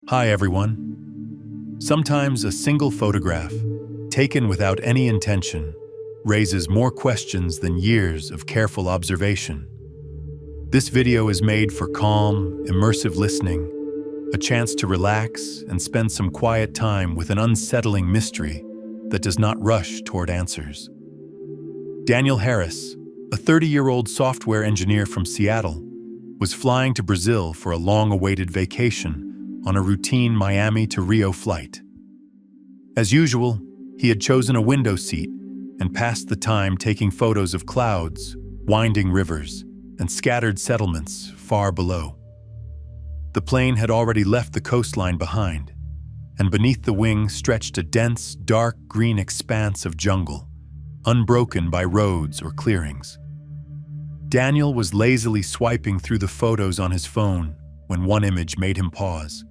Hi everyone. Sometimes a single photograph, taken without any intention, raises more questions than years of careful observation. This video is made for calm, immersive listening, a chance to relax and spend some quiet time with an unsettling mystery that does not rush toward answers. Daniel Harris, a 30-year-old software engineer from Seattle, was flying to Brazil for a long-awaited vacation on a routine Miami to Rio flight. As usual, he had chosen a window seat and passed the time taking photos of clouds, winding rivers, and scattered settlements far below. The plane had already left the coastline behind, and beneath the wing stretched a dense, dark green expanse of jungle, unbroken by roads or clearings. Daniel was lazily swiping through the photos on his phone when one image made him pause.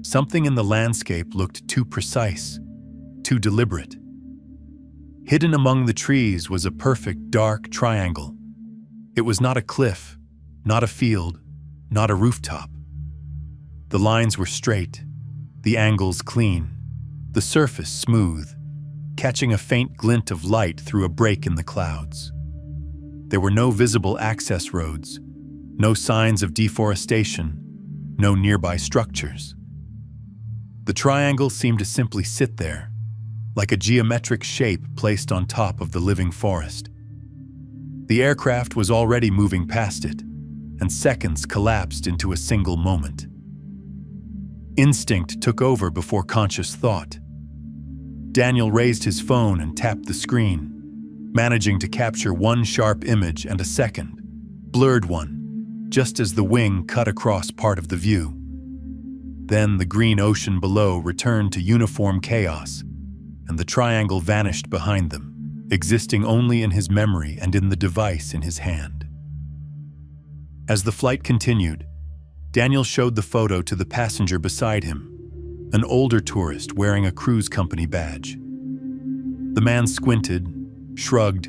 Something in the landscape looked too precise, too deliberate. Hidden among the trees was a perfect dark triangle. It was not a cliff, not a field, not a rooftop. The lines were straight, the angles clean, the surface smooth, catching a faint glint of light through a break in the clouds. There were no visible access roads, no signs of deforestation, no nearby structures. The triangle seemed to simply sit there, like a geometric shape placed on top of the living forest. The aircraft was already moving past it, and seconds collapsed into a single moment. Instinct took over before conscious thought. Daniel raised his phone and tapped the screen, managing to capture one sharp image and a second, blurred one, just as the wing cut across part of the view. Then the green ocean below returned to uniform chaos, and the triangle vanished behind them, existing only in his memory and in the device in his hand. As the flight continued, Daniel showed the photo to the passenger beside him, an older tourist wearing a cruise company badge. The man squinted, shrugged,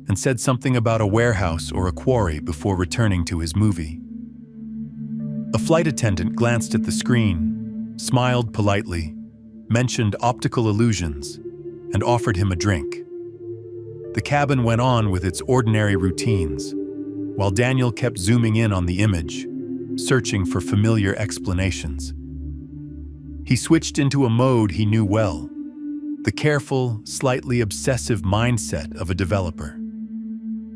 and said something about a warehouse or a quarry before returning to his movie. A flight attendant glanced at the screen, smiled politely, mentioned optical illusions, and offered him a drink. The cabin went on with its ordinary routines, while Daniel kept zooming in on the image, searching for familiar explanations. He switched into a mode he knew well, the careful, slightly obsessive mindset of a developer.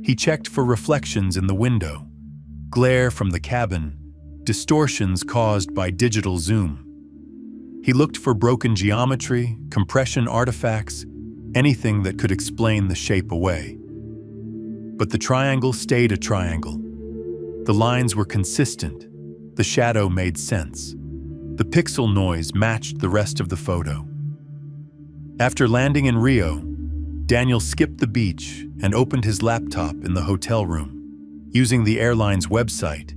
He checked for reflections in the window, glare from the cabin, distortions caused by digital zoom. He looked for broken geometry, compression artifacts, anything that could explain the shape away. But the triangle stayed a triangle. The lines were consistent, the shadow made sense. The pixel noise matched the rest of the photo. After landing in Rio, Daniel skipped the beach and opened his laptop in the hotel room. Using the airline's website,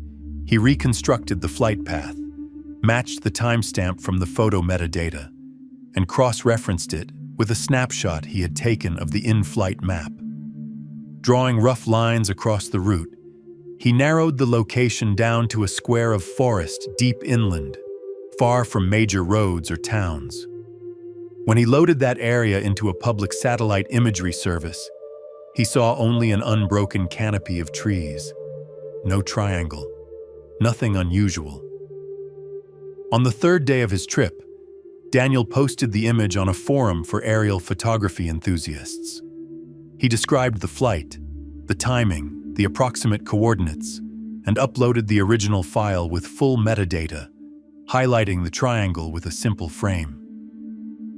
he reconstructed the flight path, matched the timestamp from the photo metadata, and cross-referenced it with a snapshot he had taken of the in-flight map. Drawing rough lines across the route, he narrowed the location down to a square of forest deep inland, far from major roads or towns. When he loaded that area into a public satellite imagery service, he saw only an unbroken canopy of trees. No triangle. Nothing unusual. On the third day of his trip, Daniel posted the image on a forum for aerial photography enthusiasts. He described the flight, the timing, the approximate coordinates, and uploaded the original file with full metadata, highlighting the triangle with a simple frame.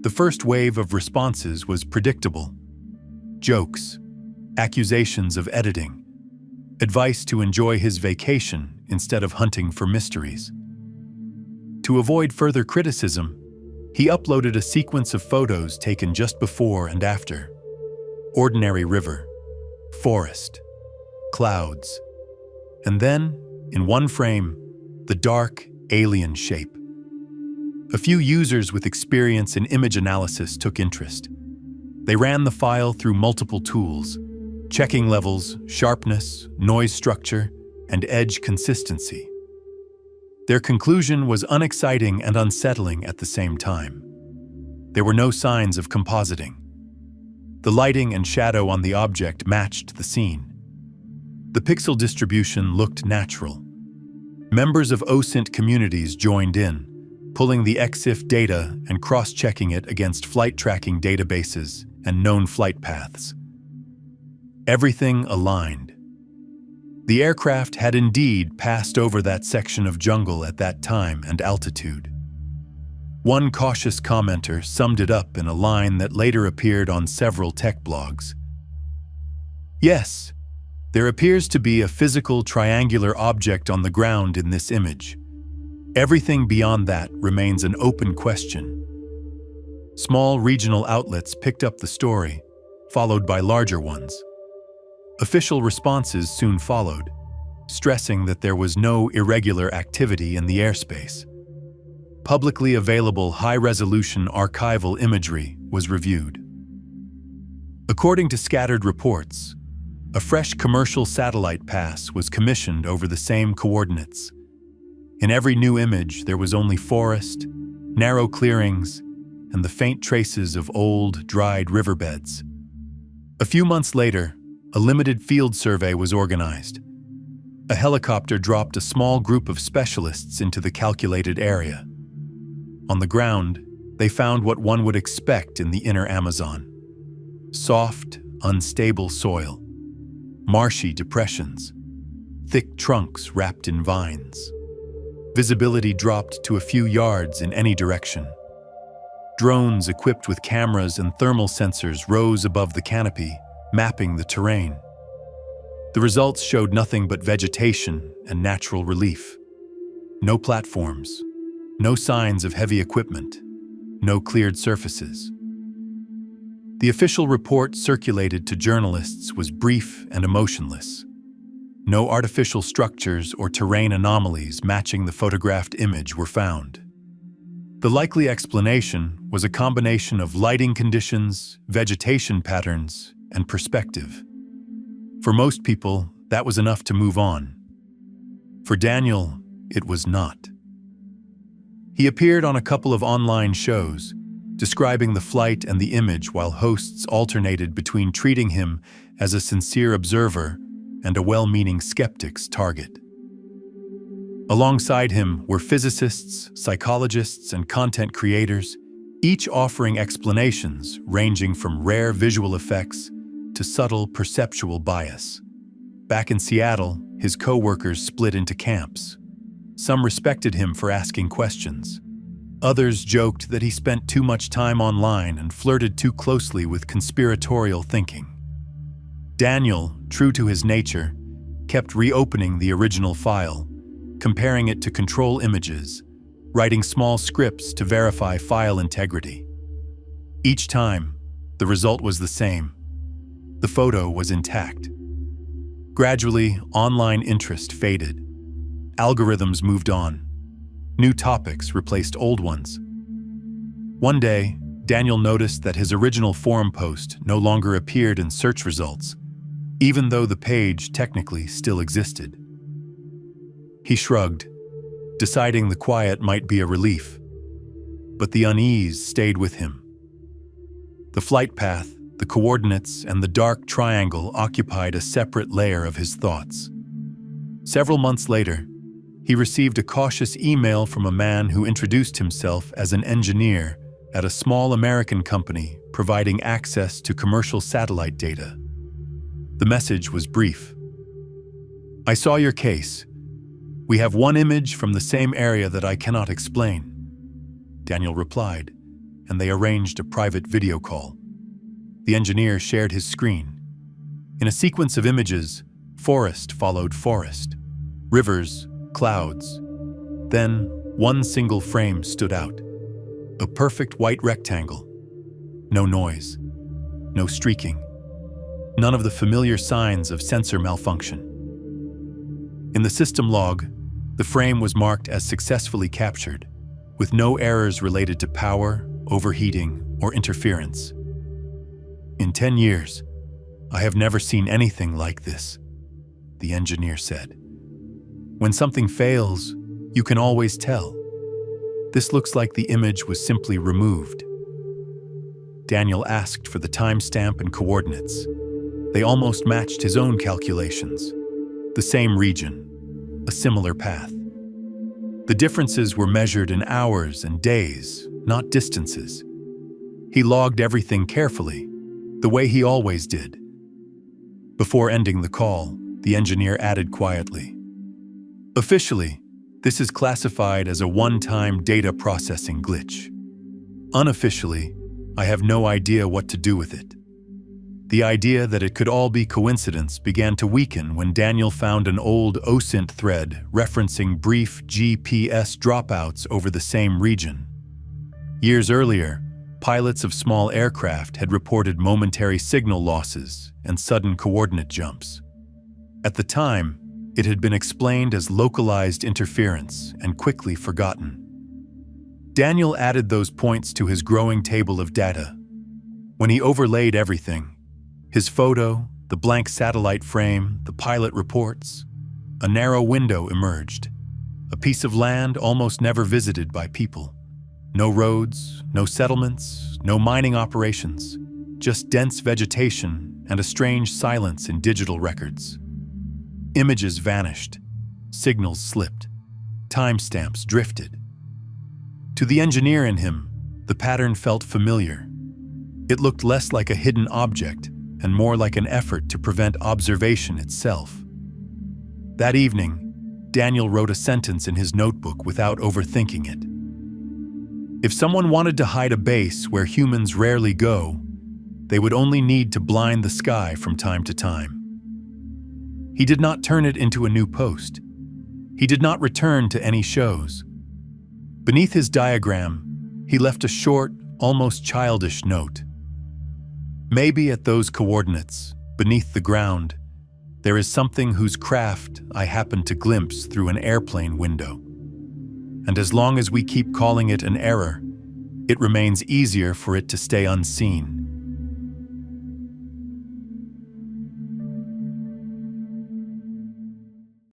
The first wave of responses was predictable. Jokes, accusations of editing, advice to enjoy his vacation instead of hunting for mysteries. To avoid further criticism, he uploaded a sequence of photos taken just before and after. Ordinary river, forest, clouds, and then, in one frame, the dark, alien shape. A few users with experience in image analysis took interest. They ran the file through multiple tools, checking levels, sharpness, noise structure, and edge consistency. Their conclusion was unexciting and unsettling at the same time. There were no signs of compositing. The lighting and shadow on the object matched the scene. The pixel distribution looked natural. Members of OSINT communities joined in, pulling the EXIF data and cross-checking it against flight tracking databases and known flight paths. Everything aligned. The aircraft had indeed passed over that section of jungle at that time and altitude. One cautious commenter summed it up in a line that later appeared on several tech blogs. Yes, there appears to be a physical triangular object on the ground in this image. Everything beyond that remains an open question. Small regional outlets picked up the story, followed by larger ones. Official responses soon followed, stressing that there was no irregular activity in the airspace. Publicly available high-resolution archival imagery was reviewed. According to scattered reports, a fresh commercial satellite pass was commissioned over the same coordinates. In every new image, there was only forest, narrow clearings, and the faint traces of old, dried riverbeds. A few months later, a limited field survey was organized. A helicopter dropped a small group of specialists into the calculated area. On the ground, they found what one would expect in the inner Amazon: soft, unstable soil, marshy depressions, thick trunks wrapped in vines. Visibility dropped to a few yards in any direction. Drones equipped with cameras and thermal sensors rose above the canopy, mapping the terrain. The results showed nothing but vegetation and natural relief. No platforms, no signs of heavy equipment, no cleared surfaces. The official report circulated to journalists was brief and emotionless. No artificial structures or terrain anomalies matching the photographed image were found. The likely explanation was a combination of lighting conditions, vegetation patterns, and perspective. For most people, that was enough to move on. For Daniel, it was not. He appeared on a couple of online shows, describing the flight and the image while hosts alternated between treating him as a sincere observer and a well-meaning skeptic's target. Alongside him were physicists, psychologists, and content creators, each offering explanations ranging from rare visual effects to subtle perceptual bias. Back in Seattle, his co-workers split into camps. Some respected him for asking questions. Others joked that he spent too much time online and flirted too closely with conspiratorial thinking. Daniel, true to his nature, kept reopening the original file, comparing it to control images, writing small scripts to verify file integrity. Each time, the result was the same. The photo was intact. Gradually, online interest faded. Algorithms moved on. New topics replaced old ones. One day, Daniel noticed that his original forum post no longer appeared in search results, even though the page technically still existed. He shrugged, deciding the quiet might be a relief. But the unease stayed with him. The flight path, the coordinates, and the dark triangle occupied a separate layer of his thoughts. Several months later, he received a cautious email from a man who introduced himself as an engineer at a small American company providing access to commercial satellite data. The message was brief. "I saw your case. We have one image from the same area that I cannot explain," Daniel replied, and they arranged a private video call. The engineer shared his screen. In a sequence of images, forest followed forest, rivers, clouds. Then, one single frame stood out. A perfect white rectangle. No noise. No streaking. None of the familiar signs of sensor malfunction. In the system log, the frame was marked as successfully captured, with no errors related to power, overheating, or interference. "In 10 years, I have never seen anything like this," the engineer said. "When something fails, You can always tell. This looks like the image was simply removed. Daniel asked for the timestamp and coordinates. They almost matched his own calculations. The same region, a similar path. The differences were measured in hours and days, not distances. He logged everything carefully, the way he always did. Before ending the call, the engineer added quietly, "Officially, this is classified as a one-time data processing glitch. Unofficially, I have no idea what to do with it." The idea that it could all be coincidence began to weaken when Daniel found an old OSINT thread referencing brief GPS dropouts over the same region. Years earlier, pilots of small aircraft had reported momentary signal losses and sudden coordinate jumps. At the time, it had been explained as localized interference and quickly forgotten. Daniel added those points to his growing table of data. When he overlaid everything, his photo, the blank satellite frame, the pilot reports, a narrow window emerged. A piece of land almost never visited by people. No roads, no settlements, no mining operations, just dense vegetation and a strange silence in digital records. Images vanished, signals slipped, timestamps drifted. To the engineer in him, the pattern felt familiar. It looked less like a hidden object and more like an effort to prevent observation itself. That evening, Daniel wrote a sentence in his notebook without overthinking it. If someone wanted to hide a base where humans rarely go, they would only need to blind the sky from time to time. He did not turn it into a new post. He did not return to any shows. Beneath his diagram, he left a short, almost childish note. Maybe at those coordinates, beneath the ground, there is something whose craft I happened to glimpse through an airplane window. And as long as we keep calling it an error, it remains easier for it to stay unseen.